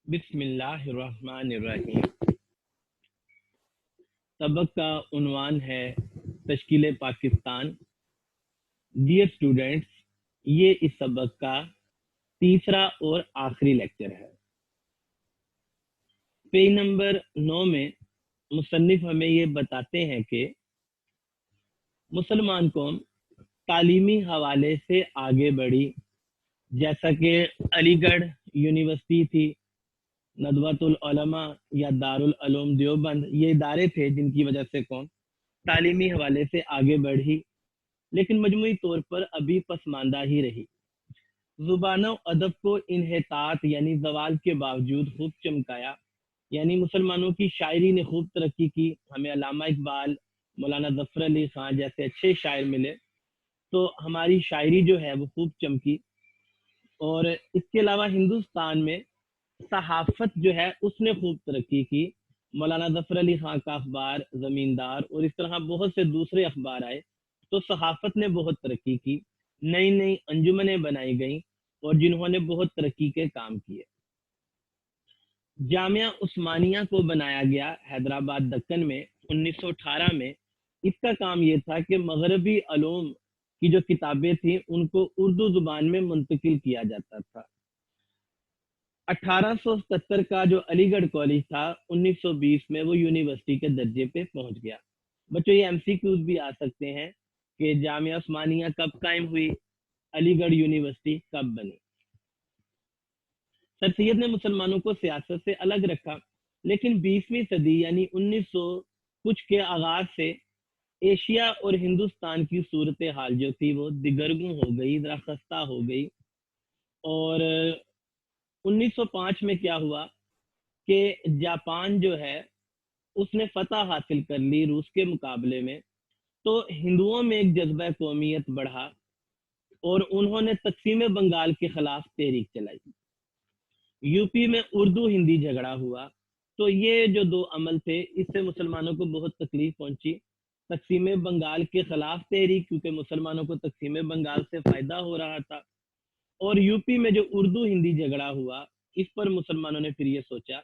بسم اللہ الرحمن الرحیم۔ سبق کا عنوان ہے تشکیل پاکستان۔ ڈیئر اسٹوڈینٹس، یہ اس سبق کا تیسرا اور آخری لیکچر ہے۔ پیج نمبر 9 میں مصنف ہمیں یہ بتاتے ہیں کہ مسلمان قوم تعلیمی حوالے سے آگے بڑھی، جیسا کہ علی گڑھ یونیورسٹی تھی، ندوۃ العلماء یا دارالعلوم دیوبند، یہ ادارے تھے جن کی وجہ سے قوم تعلیمی حوالے سے آگے بڑھی، لیکن مجموعی طور پر ابھی پسماندہ ہی رہی۔ زبان و ادب کو انحطاط یعنی زوال کے باوجود خوب چمکایا، یعنی مسلمانوں کی شاعری نے خوب ترقی کی، ہمیں علامہ اقبال، مولانا ظفر علی خان جیسے اچھے شاعر ملے، تو ہماری شاعری جو ہے وہ خوب چمکی۔ اور اس کے علاوہ ہندوستان میں صحافت جو ہے اس نے خوب ترقی کی، مولانا ظفر علی خان کا اخبار زمیندار اور اس طرح بہت سے دوسرے اخبار آئے، تو صحافت نے بہت ترقی کی، نئی نئی انجمنیں بنائی گئیں اور جنہوں نے بہت ترقی کے کام کیے۔ جامعہ عثمانیہ کو بنایا گیا حیدرآباد دکن میں 1918 میں۔ اس کا کام یہ تھا کہ مغربی علوم کی جو کتابیں تھیں ان کو اردو زبان میں منتقل کیا جاتا تھا۔ 1877 کا جو علی گڑھ کالج تھا 1920 میں وہ یونیورسٹی کے درجے پہ پہنچ گیا۔ بچوں یہ MCQs بھی آ سکتے ہیں کہ جامعہ عثمانیہ کب قائم ہوئی، علی گڑھ یونیورسٹی کب بنی۔ سر سید نے مسلمانوں کو سیاست سے الگ رکھا، لیکن 20ویں صدی یعنی 1900 کچھ کے آغاز سے ایشیا اور ہندوستان کی صورتحال جو تھی وہ دگرگوں ہو گئی، ذرا خستہ ہو گئی۔ اور 1905 میں کیا ہوا کہ جاپان جو ہے اس نے فتح حاصل کر لی روس کے مقابلے میں، تو ہندوؤں میں ایک جذبہ قومیت بڑھا اور انہوں نے تقسیم بنگال کے خلاف تحریک چلائی۔ یوپی میں اردو ہندی جھگڑا ہوا، تو یہ جو دو عمل تھے اس سے مسلمانوں کو بہت تکلیف پہنچی۔ تقسیم بنگال کے خلاف تحریک، کیونکہ مسلمانوں کو تقسیم بنگال سے فائدہ ہو رہا تھا، اور یوپی میں جو اردو ہندی جھگڑا ہوا اس پر مسلمانوں نے پھر یہ سوچا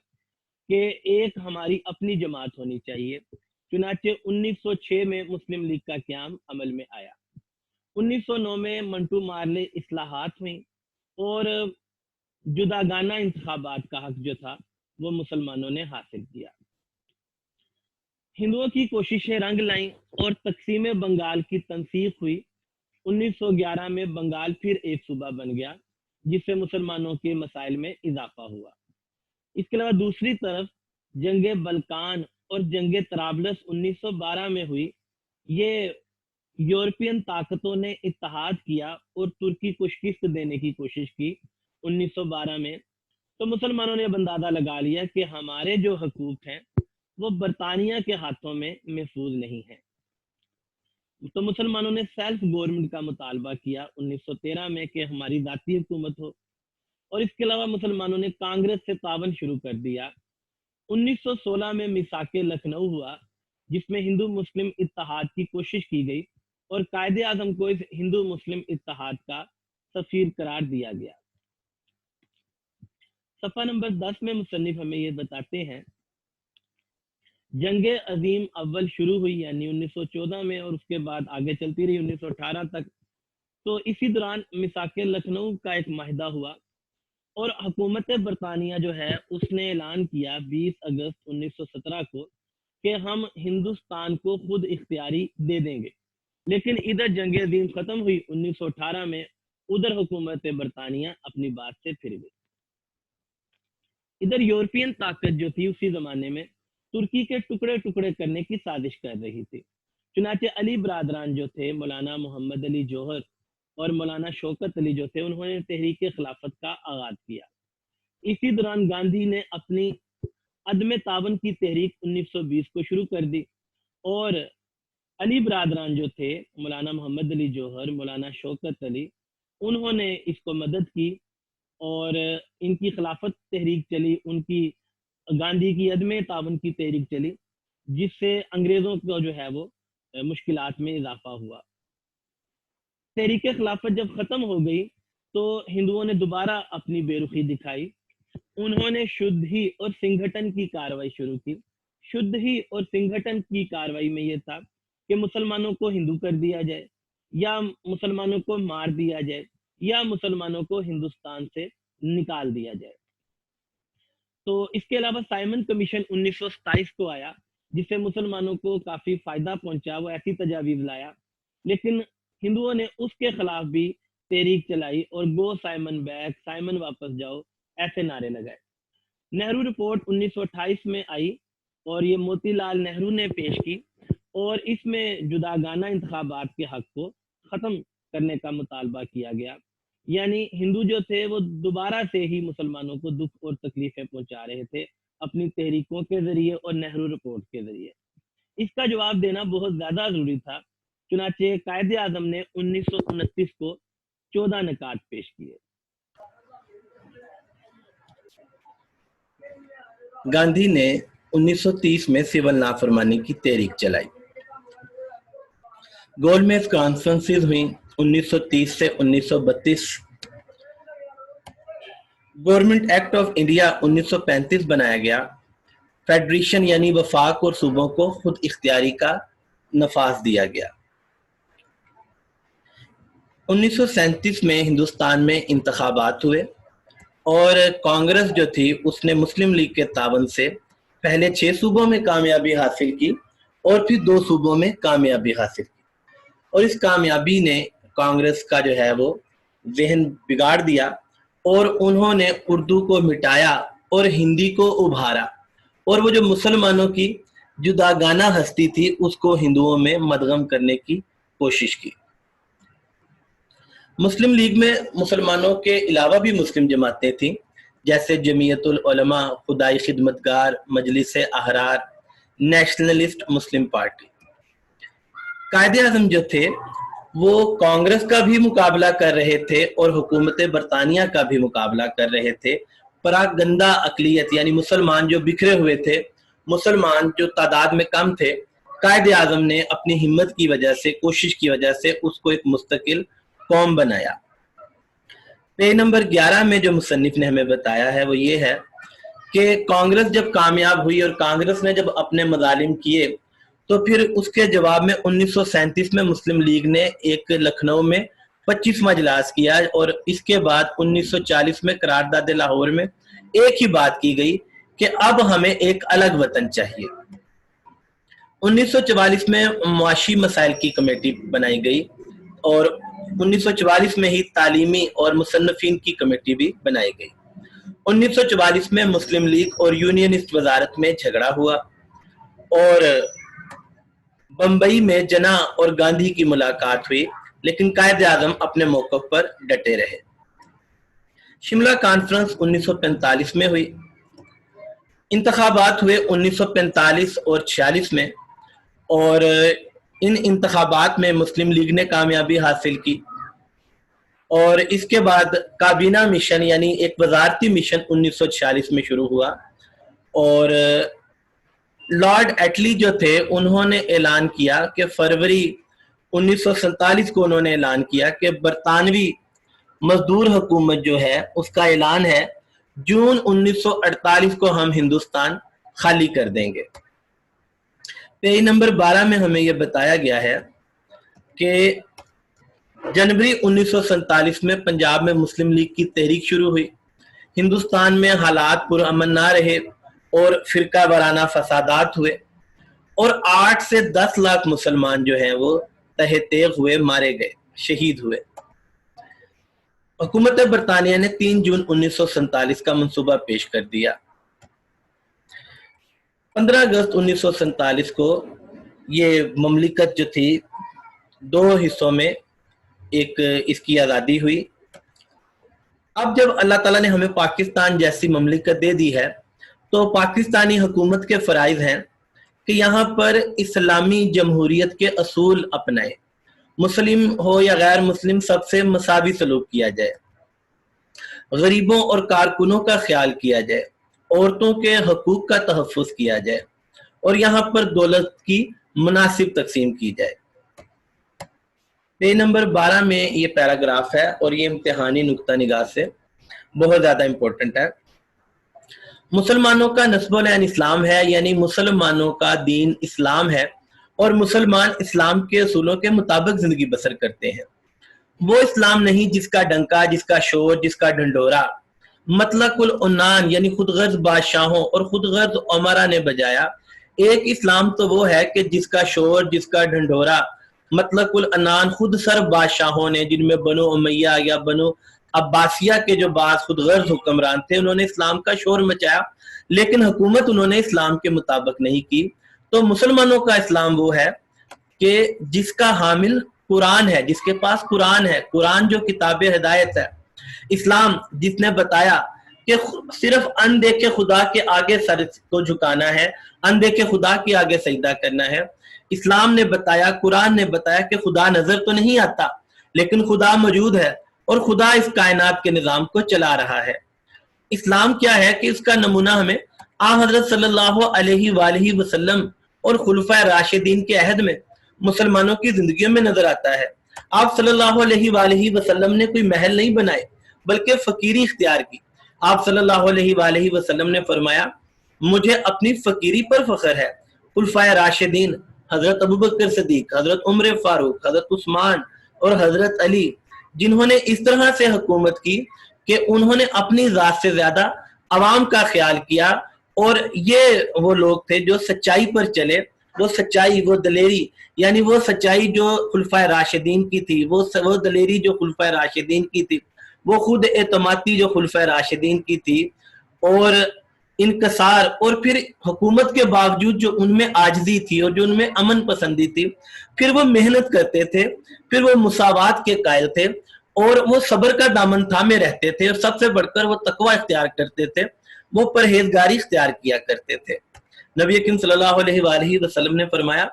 کہ ایک ہماری اپنی جماعت ہونی چاہیے۔ چنانچہ 1906 میں مسلم لیگ کا قیام عمل میں آیا۔ 1909 میں منٹو مارلے اصلاحات ہوئیں اور جداگانہ انتخابات کا حق جو تھا وہ مسلمانوں نے حاصل کیا۔ ہندوؤں کی کوششیں رنگ لائیں اور تقسیم بنگال کی تنسیق ہوئی۔ 1911 میں بنگال پھر ایک صوبہ بن گیا، جس سے مسلمانوں کے مسائل میں اضافہ ہوا۔ اس کے علاوہ دوسری طرف جنگ بلکان اور جنگ طرابلس 1912 میں ہوئی۔ یہ یورپین طاقتوں نے اتحاد کیا اور ترکی کو شکست دینے کی کوشش کی 1912 میں۔ تو مسلمانوں نے اب اندازہ لگا لیا کہ ہمارے جو حقوق ہیں وہ برطانیہ کے ہاتھوں میں محفوظ نہیں ہیں، تو مسلمانوں نے سیلف گورنمنٹ کا مطالبہ کیا 1913 میں کہ ہماری ذاتی حکومت ہو۔ اور اس کے علاوہ مسلمانوں نے کانگریس سے تعاون شروع کر دیا۔ 1916 میں میثاق لکھنؤ ہوا، جس میں ہندو مسلم اتحاد کی کوشش کی گئی اور قائد اعظم کو اس ہندو مسلم اتحاد کا سفیر قرار دیا گیا۔ صفحہ نمبر 10 میں مصنف ہمیں یہ بتاتے ہیں جنگ عظیم اول شروع ہوئی یعنی 1914 میں، اور اس کے بعد آگے چلتی رہی 1918 تک۔ تو اسی دوران میثاق لکھنؤ کا ایک معاہدہ ہوا اور حکومت برطانیہ جو ہے اس نے اعلان کیا 20 اگست 1917 کو کہ ہم ہندوستان کو خود اختیاری دے دیں گے۔ لیکن ادھر جنگ عظیم ختم ہوئی 1918 میں، ادھر حکومت برطانیہ اپنی بات سے پھر گئی۔ ادھر یورپین طاقت جو تھی اسی زمانے میں ترکی کے ٹکڑے ٹکڑے کرنے کی سازش کر رہی تھی۔ چنانچہ علی برادران جو تھے، مولانا محمد علی جوہر اور مولانا شوکت علی جو تھے، انہوں نے تحریک خلافت کا آغاز کیا۔ اسی دوران گاندھی نے اپنی عدم تعاون کی تحریک 1920 کو شروع کر دی، اور علی برادران جو تھے، مولانا محمد علی جوہر، مولانا شوکت علی، انہوں نے اس کو مدد کی اور ان کی خلافت تحریک چلی، ان کی گاندھی کی عدم تعاون کی تحریک چلی، جس سے انگریزوں کو جو ہے وہ مشکلات میں اضافہ ہوا۔ تحریک خلافت جب ختم ہو گئی تو ہندوؤں نے دوبارہ اپنی بے رخی دکھائی उन्होंने शुद्ध ही और संगठन की कार्रवाई शुरू की। शुद्ध ही और संगठन की कार्रवाई में ये था कि मुसलमानों को हिंदू कर दिया जाए, या मुसलमानों को मार दिया जाए, या मुसलमानों को हिंदुस्तान से निकाल दिया जाए। तो इसके अलावा साइमन कमीशन 1927 को आया, जिससे मुसलमानों को काफी फायदा पहुंचा। वो ऐसी तजावीज लाया, लेकिन हिंदुओं ने उसके खिलाफ भी तहरीक चलाई और गो साइमन बैक, साइमन वापस जाओ, ऐसे नारे लगाए। नेहरू रिपोर्ट 1928 में आई और ये मोतीलाल नेहरू ने पेश की, और इसमें जुदागाना इंतखाबात के हक को खत्म करने का मुतालबा किया गया। यानी हिंदू जो थे वो दोबारा से ही मुसलमानों को दुख और तकलीफें पहुंचा रहे थे अपनी तहरीकों के जरिए और नेहरू रिपोर्ट के जरिए। इसका जवाब देना बहुत ज्यादा जरूरी था, चुनाचे कायदे आजम ने 1929 को 14 निकात पेश किए। गांधी ने 1930 में सिविल नाफरमानी की तहरीक चलाई। गोलमेज कॉन्फ्रेंसेस हुई 1930 से 1932। गवर्नमेंट एक्ट ऑफ इंडिया 1935 बनाया गया। फेडरेशन यानी वफाक और सूबों को खुद इख्तियारी का नफाज दिया गया। 1937 में हिंदुस्तान में इंतखाबात हुए और कांग्रेस जो थी उसने मुस्लिम लीग के तावन से पहले 6 सूबों में कामयाबी हासिल की और फिर 2 सूबों में कामयाबी हासिल की, और इस कामयाबी ने कांग्रेस का जो है वो जहन बिगाड़ दिया और उन्होंने उर्दू को मिटाया और हिंदी को उभारा, और वो जो मुसलमानों की जुदागाना हस्ती थी उसको हिंदुओं में मदगम करने की कोशिश की। मुस्लिम लीग में मुसलमानों के अलावा भी मुस्लिम जमातें थीं, जैसे जमीयतुल उलमा, खुदाई खिदमतगार, मजलिस अहरार, नेशनलिस्ट मुस्लिम पार्टी। कायदे आज़म जो थे वो कांग्रेस का भी मुकाबला कर रहे थे और हुकूमत बरतानिया का भी मुकाबला कर रहे थे। परागंदा अकलियत यानी मुसलमान जो बिखरे हुए थे, मुसलमान जो तादाद में कम थे, कायदे आज़म ने अपनी हिम्मत की वजह से, कोशिश की वजह से उसको एक मुस्तकिल कौम बनाया। पेज नंबर 11 में जो मुसन्निफ ने हमें बताया है वो ये है कि कांग्रेस जब कामयाब हुई और कांग्रेस ने जब अपने मजालिम किए तो फिर उसके जवाब में 1937 में मुस्लिम लीग ने एक लखनऊ में 25वां इजलास किया, और इसके बाद 1940 में करारदाद लाहौर में एक ही बात की गई कि अब हमें एक अलग वतन चाहिए। 1944 में मुआशी मसाइल की कमेटी बनाई गई और 1944 में ही तालीमी और मुसन्नफीन की कमेटी भी बनाई गई। 1944 में मुस्लिम लीग और यूनियनिस्ट वजारत में झगड़ा हुआ और बंबई में जना और गांधी की मुलाकात हुई, लेकिन कायदे आज़म अपने मौक़िफ़ पर डटे रहे। शिमला कॉन्फ्रेंस 1945 में हुई। इंतखाबात हुए 1945 और 46 में, और इन इंतखाबात में मुस्लिम लीग ने कामयाबी हासिल की, और इसके बाद काबीना मिशन यानी एक वजारती मिशन 1946 में शुरू हुआ, और लॉर्ड एटली जो थे उन्होंने ऐलान किया कि फरवरी 1947 को उन्होंने ऐलान किया कि बरतानवी मजदूर हुकूमत जो है उसका ऐलान है जून 1948 को हम हिंदुस्तान खाली कर देंगे। पेज नंबर 12 में हमें यह बताया गया है कि जनवरी 1947 में पंजाब में मुस्लिम लीग की तहरीक शुरू हुई। हिंदुस्तान में हालात पुरअमन ना रहे और फिरका वाराना फसादात हुए, और 8 से 10 लाख मुसलमान जो हैं वो तहे तेग हुए, मारे गए, शहीद हुए। हुकूमत बरतानिया ने 3 जून 1947 का मंसूबा पेश कर दिया। 15 अगस्त 1947 को ये ममलिकत जो थी 2 हिस्सों में एक इसकी आज़ादी हुई। अब जब अल्लाह ताला ने हमें पाकिस्तान जैसी ममलिकत दे दी है तो पाकिस्तानी हुकूमत के फ़राइज़ हैं कि यहाँ पर इस्लामी जमहूरियत के असूल अपनाए, मुस्लिम हो या गैर मुस्लिम सबसे मसावी सलूक किया जाए, गरीबों और कारकुनों का ख्याल किया जाए, औरतों के हकूक का तहफ़्फ़ुज़ किया जाए, और यहाँ पर दौलत की मुनासिब तकसीम की जाए। पेज नंबर 12 में ये पैराग्राफ है और ये इम्तिहानी नुक्ता निगाह से बहुत ज़्यादा इम्पोर्टेंट है। मुसलमानों का नस्बुल ऐन इस्लाम है, यानी मुसलमानों का दीन इस्लाम है और मुसलमान इस्लाम के असूलों के मुताबिक जिंदगी बसर करते हैं। वो इस्लाम नहीं जिसका डंका, जिसका शोर, जिसका ढंढोरा मतलकुल उन्नान यानी खुदगर्ज बादशाहों और खुदगर्ज उमरा ने बजाया। एक इस्लाम तो वो है कि जिसका शोर, जिसका ढंढोरा मतलकुल अनान खुद सर बादशाहों ने, जिनमें बनो उमैया या बनो अब्बासिया के जो बाद खुदगर्ज हुक्मरान थे, उन्होंने इस्लाम का शोर मचाया, लेकिन हुकूमत उन्होंने इस्लाम के मुताबिक नहीं की। तो मुसलमानों का इस्लाम वो है कि जिसका हामिल कुरान है, जिसके पास कुरान है, कुरान जो किताब हिदायत है। इस्लाम जिसने बताया कि सिर्फ अनदेखे खुदा के आगे सर को झुकाना है, अनदेखे खुदा के आगे सजदा करना है। इस्लाम ने बताया, कुरान ने बताया कि खुदा नजर तो नहीं आता, लेकिन खुदा मौजूद है और खुदा इस कायनात के निजाम को चला रहा है। इस्लाम क्या है कि इसका नमूना हमें आ हजरत सल्लल्लाहु अलैहि वसल्लम और खुलफा राशिदीन के अहद में मुसलमानों की जिंदगियों में नजर आता है। आप सल्लल्लाहु अलैहि वसल्लम ने कोई महल नहीं बनाए, बल्कि फकीरी इख्तियार की। आप सल्लल्लाहु अलैहि वसल्लम ने फरमाया, मुझे अपनी फकीरी पर फख्र है। खुलफा राशिदीन हजरत अबू बकर सिद्दीक, हजरत उमर फारूक, हजरत उस्मान और हजरत अली, जिन्होंने इस तरह से हुकूमत की कि उन्होंने अपनी जात से ज्यादा अवाम का ख्याल किया, और ये वो लोग थे जो सच्चाई पर चले। वो सच्चाई, वो दलेरी, यानी वो सच्चाई जो खुलफा राशिदीन की थी, वो दलेरी जो खुलफा राशिदीन की थी, वो खुद एतमादी जो खुलफा राशिदीन की थी, और इनकसार, और फिर हुकूमत के बावजूद जो उनमें आजजी थी और जो उनमें अमन पसंदी थी। फिर वो मेहनत करते थे, फिर वो मुसावात के कायल थे, और वो सब्र का दामन थामे रहते थे, और सबसे बढ़कर वो तकवा इख्तियार करते थे, वो परहेजगारी इख्तियार किया करते थे। नबी करीम सल्लल्लाहु अलैहि वसल्लम ने फरमाया,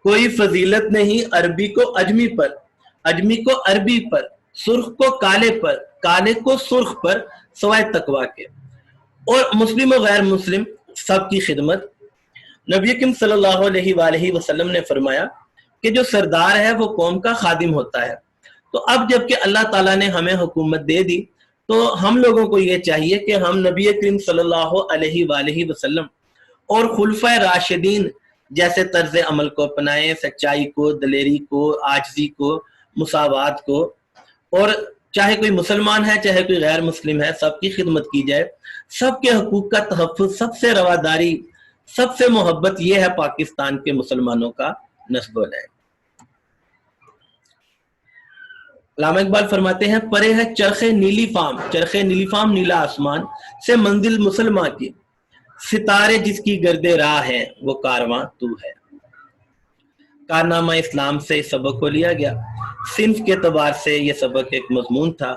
कोई फजीलत नहीं अरबी को अजमी पर, अजमी को अरबी पर, सुर्ख को काले पर, काले को सुर्ख पर, सवाए तकवा के। और मुस्लिम और गैर मुस्लिम सबकी खिदमत। नबी करीम सल्लल्लाहु अलैहि वसल्लम ने फरमाया कि जो सरदार है वो कौम का खादिम होता है। तो अब जबकि अल्लाह ताला ने हमें हुकूमत दे दी, तो हम लोगों को ये चाहिए कि हम नबी करीम सल्लल्लाहु अलैहि वसल्लम और खुलफा राशिदीन जैसे तर्ज अमल को अपनाएं, सच्चाई को, दलेरी को, आजजी को, मुसावात को, और चाहे कोई मुसलमान है चाहे कोई गैर मुस्लिम है, सबकी खिदमत की जाए। सबके हकूक का तहफ़्फ़ुज़, सबसे रवादारी, सबसे मोहब्बत, ये है पाकिस्तान के मुसलमानों का नस्बुल ऐन। अल्लामा इकबाल फरमाते हैं, परे है चरखे नीली फाम, चरखे नीली फाम नीला आसमान से मंजिल मुसलमान की, सितारे जिसकी गर्दे राह है वो कारवां तू है। कारनामा इस्लाम से इस सबक को लिया गया। सिन्फ के एतबार से ये सबक एक मजमून था।